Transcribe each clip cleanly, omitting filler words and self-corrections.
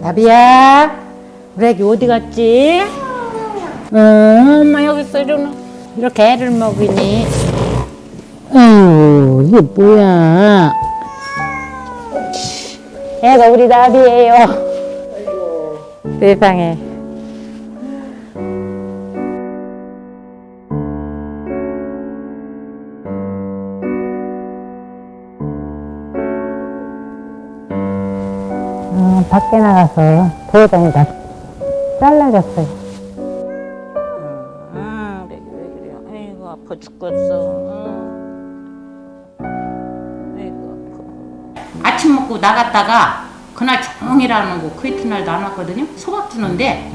나비야, 우리 애기 어디 갔지? 엄마 여기 있어. 이렇게 애를 먹이니. 이게 뭐야? 애가 우리 나비예요. 세상에. 밖에 나가서 돌아다니다 잘라졌어요. 왜 그래? 아이고 아파 죽겠어. 아이고 아파. 아침 먹고 나갔다가 그날 종일 안 오고 그 이튿날도 안 왔거든요. 소박 주는데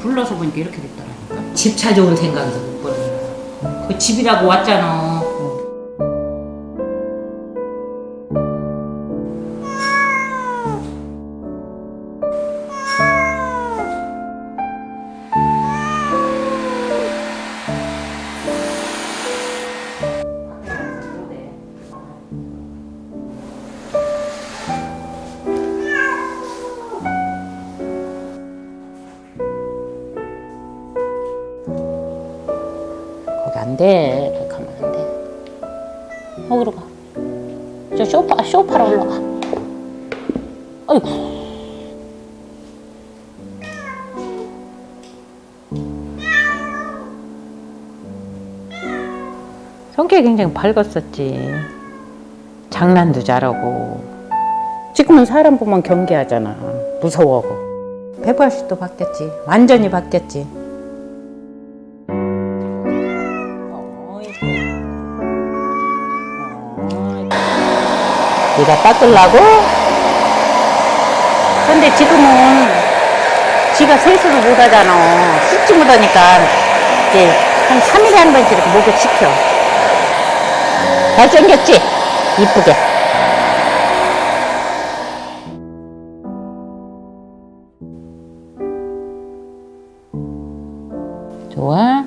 불러서 보니까 이렇게 됐더라니까. 집 찾아온 생각에서 못 버리는 거야. 그 집이라고 왔잖아. 안 돼. 그렇게 하면 안 돼. 거기로 가. 저 소파로 올라가. 아이고. 성격이 굉장히 밝았었지. 장난도 잘하고. 지금은 사람 보면 경계하잖아. 무서워하고. 배부아씨도 바뀌었지. 완전히 바뀌었지. 네가 닦으려고? 근데 지금은 지가 세수를 못 하잖아. 씻지 못하니까 이제 한 3일에 한 번씩 이렇게 목욕시켜. 잘생겼지? 이쁘게. 좋아?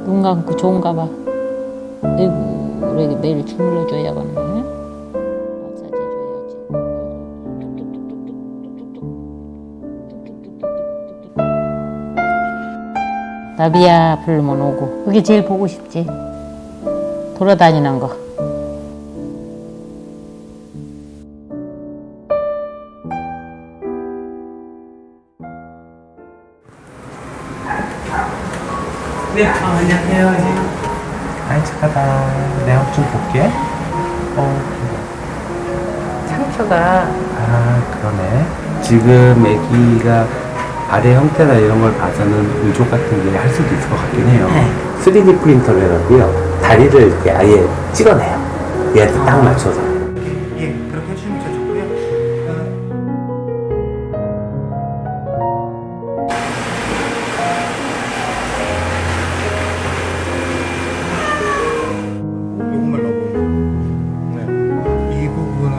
눈 감고 좋은가 봐. 아이고, 우리 애기 매일 주물러줘야겠네. 나비야 부르면 오고. 그게 제일 보고 싶지. 돌아다니는 거. 네, 안녕하세요. 아이 착하다. 내가 좀 볼게. 상처가 그러네. 지금 애기가 발의 형태나 이런 걸 봐서는 의족 같은 게 할 수도 있을 것 같긴 해요. 네. 3D 프린터로 해갖고요. 다리를 이렇게 아예 찍어내요. 얘한테 딱 맞춰서. 예, 그렇게 해주시면 좋고요. 요것만 넣고. 네. 이 부분은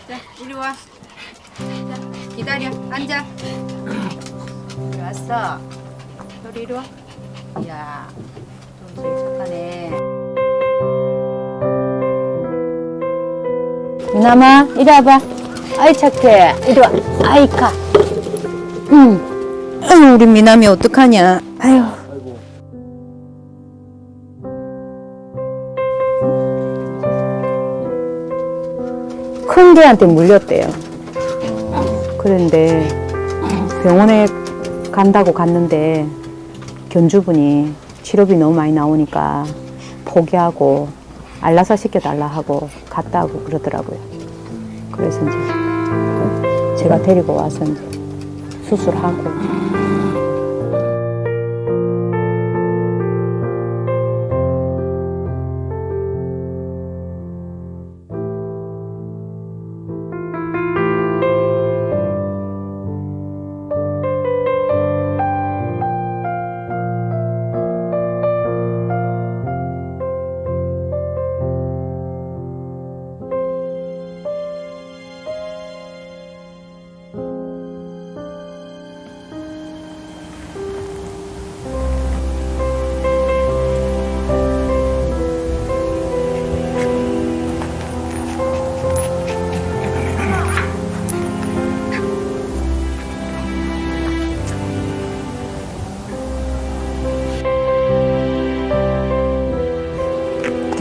자, 이리 와. 자, 기다려. 앉아. 이리 왔어. 소리 이리 와. 이야, 동생이 착하네. 미남아 이리 와봐. 아이 착해. 이리 와. 아이 가. 아유, 우리 미남이 어떡하냐. 아유. 큰 개한테 물렸대요. 그런데 병원에 간다고 갔는데 견주분이 치료비 너무 많이 나오니까 포기하고 알라사 시켜달라 하고 갔다 하고 그러더라고요. 그래서 이제 제가 데리고 와서 이제 수술하고.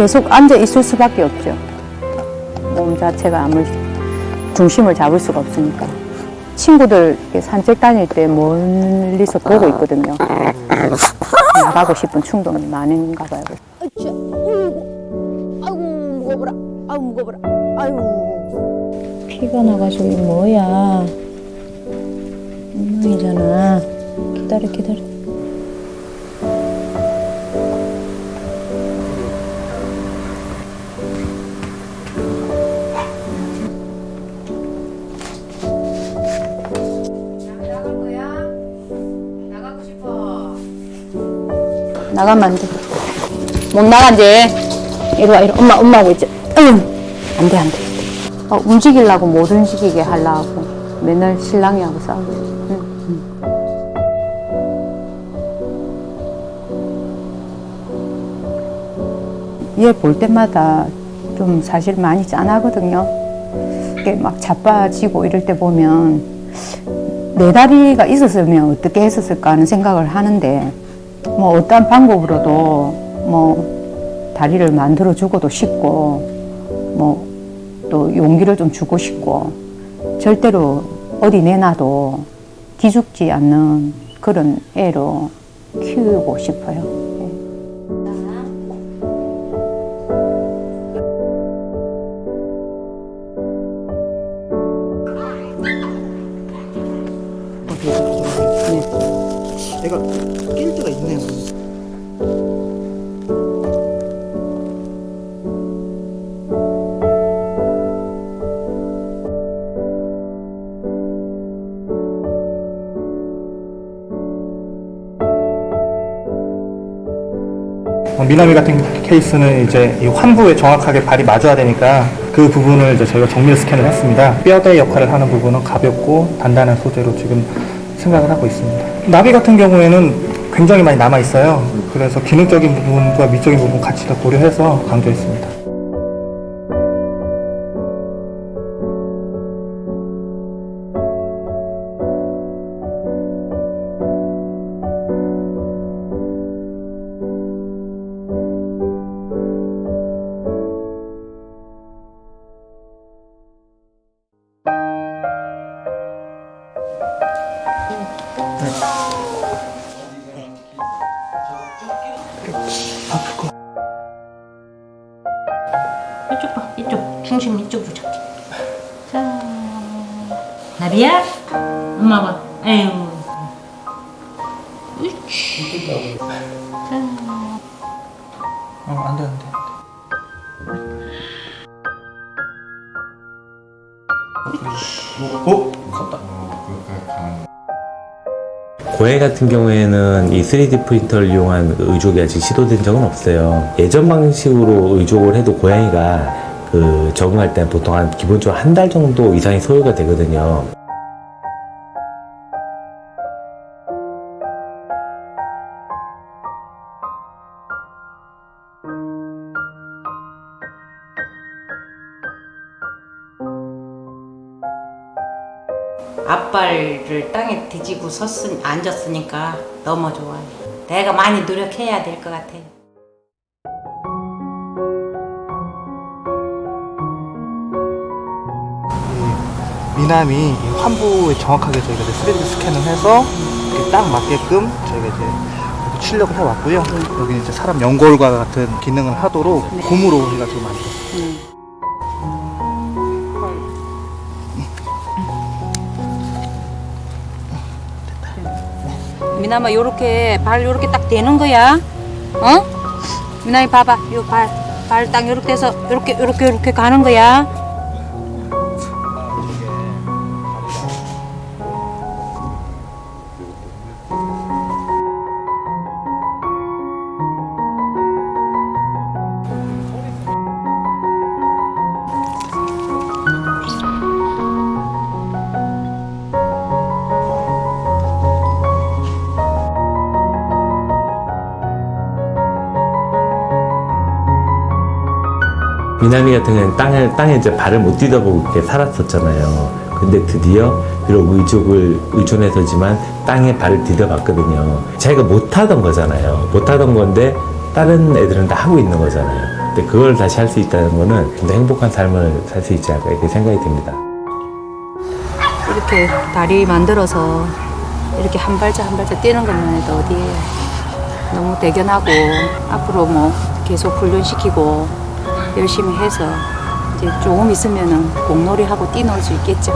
계속 앉아 있을 수밖에 없죠. 몸 자체가 아무 중심을 잡을 수가 없으니까. 친구들 이렇게 산책 다닐 때 멀리서 보고 있거든요. 나가고 싶은 충동이 많은가 봐요. 아이고 무거워라. 아이고 무거워라. 아이고. 피가 나가지고 이게 뭐야? 엉망이잖아. 기다려 기다려. 나갈 거야? 나가고 싶어. 나가면 안 돼. 못 나간지. 이리 와, 이리 와. 엄마 하고 있지. 안 돼, 안 돼. 움직이려고 못 움직이게 하려고 맨날 신랑이하고 싸우고. 얘 볼 때마다 좀 사실 많이 짠하거든요. 이게 막 자빠지고 이럴 때 보면 내 다리가 있었으면 어떻게 했었을까 하는 생각을 하는데 뭐 어떤 방법으로도 뭐 다리를 만들어 주고도 싶고 뭐 또 용기를 좀 주고 싶고 절대로 어디 내놔도 기죽지 않는 그런 애로 키우고 싶어요. 애가 낄 때가 있네요. 미나미 같은 케이스는 이제 이 환부에 정확하게 발이 맞아야 되니까 그 부분을 이제 저희가 정밀 스캔을 했습니다. 뼈대 역할을 하는 부분은 가볍고 단단한 소재로 지금 생각을 하고 있습니다. 나비 같은 경우에는 굉장히 많이 남아 있어요. 그래서 기능적인 부분과 미적인 부분 같이 다 고려해서 강조했습니다. 이쪽 봐, 이쪽 중심 이쪽으로 잡게. 자, 나비야, 엄마 봐. 에휴, 으이치. 자, 안 돼, 안 돼. 고양이 같은 경우에는 이 3D 프린터를 이용한 의족이 아직 시도된 적은 없어요. 예전 방식으로 의족을 해도 고양이가 적응할 때는 보통 기본적으로 한 달 정도 이상이 소요가 되거든요. 앞발을 땅에 뒤지고 앉았으니까 너무 좋아요. 내가 많이 노력해야 될 것 같아요. 미남이 환부에 정확하게 저희가 이제 3D 스캔을 해서 이렇게 딱 맞게끔 저희가 이제 출력을 해왔고요. 여기 이제 사람 연골과 같은 기능을 하도록 고무로 해가지고 만들었어요. 미남아 요렇게 발 요렇게 딱 대는 거야. 어? 미남이 봐봐. 요 발 딱 요렇게 해서 요렇게 가는 거야. 미나미 같은 경우는 땅에 이제 발을 못 디뎌보고 이렇게 살았었잖아요. 근데 드디어 비록 의족을 의존해서지만 땅에 발을 디뎌봤거든요. 자기가 못하던 거잖아요. 못하던 건데 다른 애들은 다 하고 있는 거잖아요. 근데 그걸 다시 할 수 있다는 거는 좀 더 행복한 삶을 살 수 있지 않을까 이렇게 생각이 듭니다. 이렇게 다리 만들어서 이렇게 한 발짝 한 발짝 뛰는 것만 해도 어디에 너무 대견하고 앞으로 뭐 계속 훈련시키고 열심히 해서 이제 조금 있으면은 공놀이 하고 뛰놀 수 있겠죠.